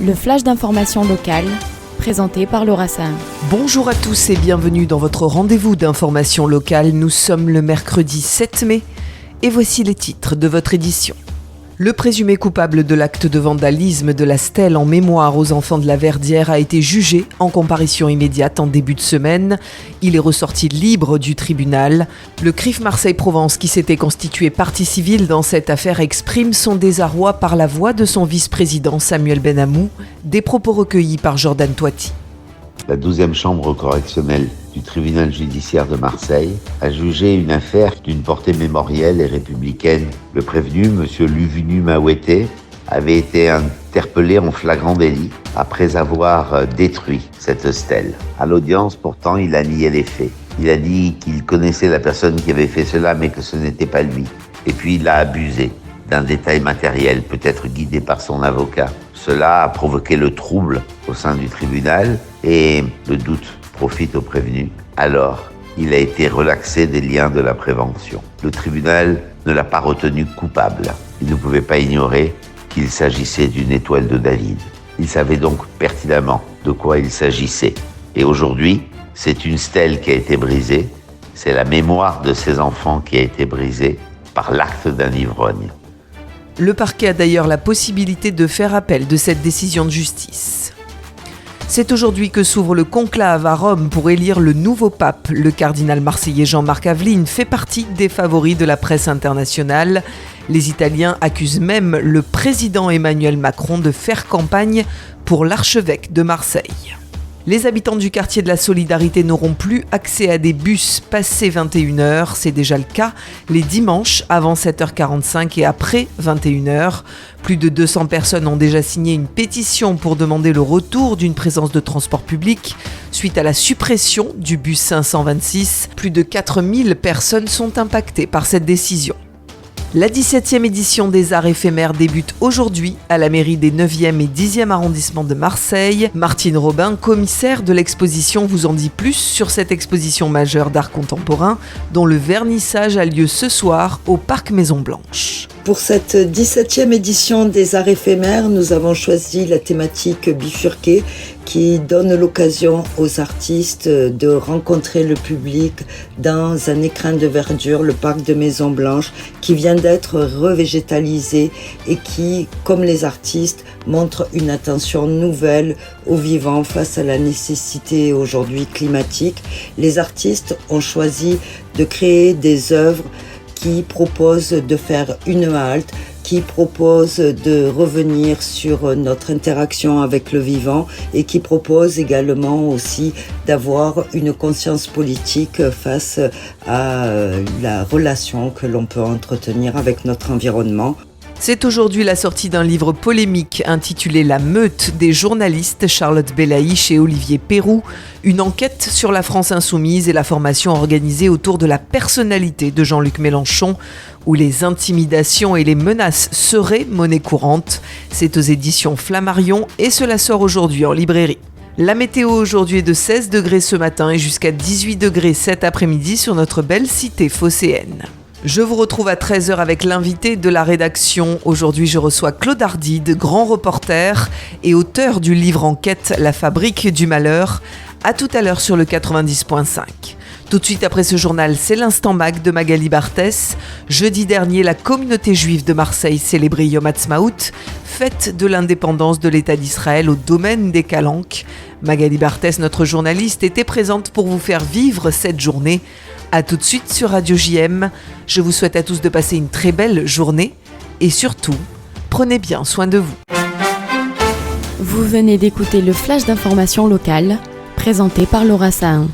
Le flash d'information locale, présenté par Laura Sahin. Bonjour à tous et bienvenue dans votre rendez-vous d'information locale. Nous sommes le mercredi 7 mai et voici les titres de votre édition. Le présumé coupable de l'acte de vandalisme de la stèle en mémoire aux enfants de la Verdière a été jugé en comparution immédiate en début de semaine. Il est ressorti libre du tribunal. Le CRIF Marseille-Provence, qui s'était constitué partie civile dans cette affaire, exprime son désarroi par la voix de son vice-président Samuel Benamou, des propos recueillis par Jordan Toiti. La 12e chambre correctionnelle du tribunal judiciaire de Marseille a jugé une affaire d'une portée mémorielle et républicaine. Le prévenu, M. Luvenu Mawete, avait été interpellé en flagrant délit après avoir détruit cette stèle. À l'audience, pourtant, il a nié les faits. Il a dit qu'il connaissait la personne qui avait fait cela, mais que ce n'était pas lui. Et puis, il a abusé d'un détail matériel, peut-être guidé par son avocat. Cela a provoqué le trouble au sein du tribunal et le doute profite au prévenu. Alors, il a été relaxé des liens de la prévention. Le tribunal ne l'a pas retenu coupable. Il ne pouvait pas ignorer qu'il s'agissait d'une étoile de David. Il savait donc pertinemment de quoi il s'agissait. Et aujourd'hui, c'est une stèle qui a été brisée. C'est la mémoire de ces enfants qui a été brisée par l'acte d'un ivrogne. Le parquet a d'ailleurs la possibilité de faire appel de cette décision de justice. C'est aujourd'hui que s'ouvre le conclave à Rome pour élire le nouveau pape. Le cardinal marseillais Jean-Marc Aveline fait partie des favoris de la presse internationale. Les Italiens accusent même le président Emmanuel Macron de faire campagne pour l'archevêque de Marseille. Les habitants du quartier de la Solidarité n'auront plus accès à des bus passé 21h. C'est déjà le cas les dimanches avant 7h45 et après 21h. Plus de 200 personnes ont déjà signé une pétition pour demander le retour d'une présence de transport public suite à la suppression du bus 526. Plus de 4000 personnes sont impactées par cette décision. La 17e édition des Arts éphémères débute aujourd'hui à la mairie des 9e et 10e arrondissements de Marseille. Martine Robin, commissaire de l'exposition, vous en dit plus sur cette exposition majeure d'art contemporain dont le vernissage a lieu ce soir au Parc Maison Blanche. Pour cette 17e édition des Arts éphémères, nous avons choisi la thématique bifurquée qui donne l'occasion aux artistes de rencontrer le public dans un écrin de verdure, le Parc de Maison Blanche, qui vient d'être revégétalisé et qui, comme les artistes, montre une attention nouvelle aux vivants face à la nécessité aujourd'hui climatique. Les artistes ont choisi de créer des œuvres qui propose de faire une halte, qui propose de revenir sur notre interaction avec le vivant et qui propose également aussi d'avoir une conscience politique face à la relation que l'on peut entretenir avec notre environnement. C'est aujourd'hui la sortie d'un livre polémique intitulé « La meute des journalistes » Charlotte Belaïch et Olivier Perroux, une enquête sur la France insoumise et la formation organisée autour de la personnalité de Jean-Luc Mélenchon, où les intimidations et les menaces seraient monnaie courante. C'est aux éditions Flammarion et cela sort aujourd'hui en librairie. La météo aujourd'hui est de 16 degrés ce matin et jusqu'à 18 degrés cet après-midi sur notre belle cité phocéenne. Je vous retrouve à 13h avec l'invité de la rédaction. Aujourd'hui, je reçois Claude Ardide, grand reporter et auteur du livre enquête La fabrique du malheur. À tout à l'heure sur le 90.5. Tout de suite après ce journal, c'est l'Instant Mag de Magali Barthès. Jeudi dernier, la communauté juive de Marseille célébrait Yom Ha'atzmaut, fête de l'indépendance de l'État d'Israël au domaine des Calanques. Magali Barthès, notre journaliste, était présente pour vous faire vivre cette journée. A tout de suite sur Radio JM. Je vous souhaite à tous de passer une très belle journée et surtout, prenez bien soin de vous. Vous venez d'écouter le flash d'information locale, présenté par Laura Sahin.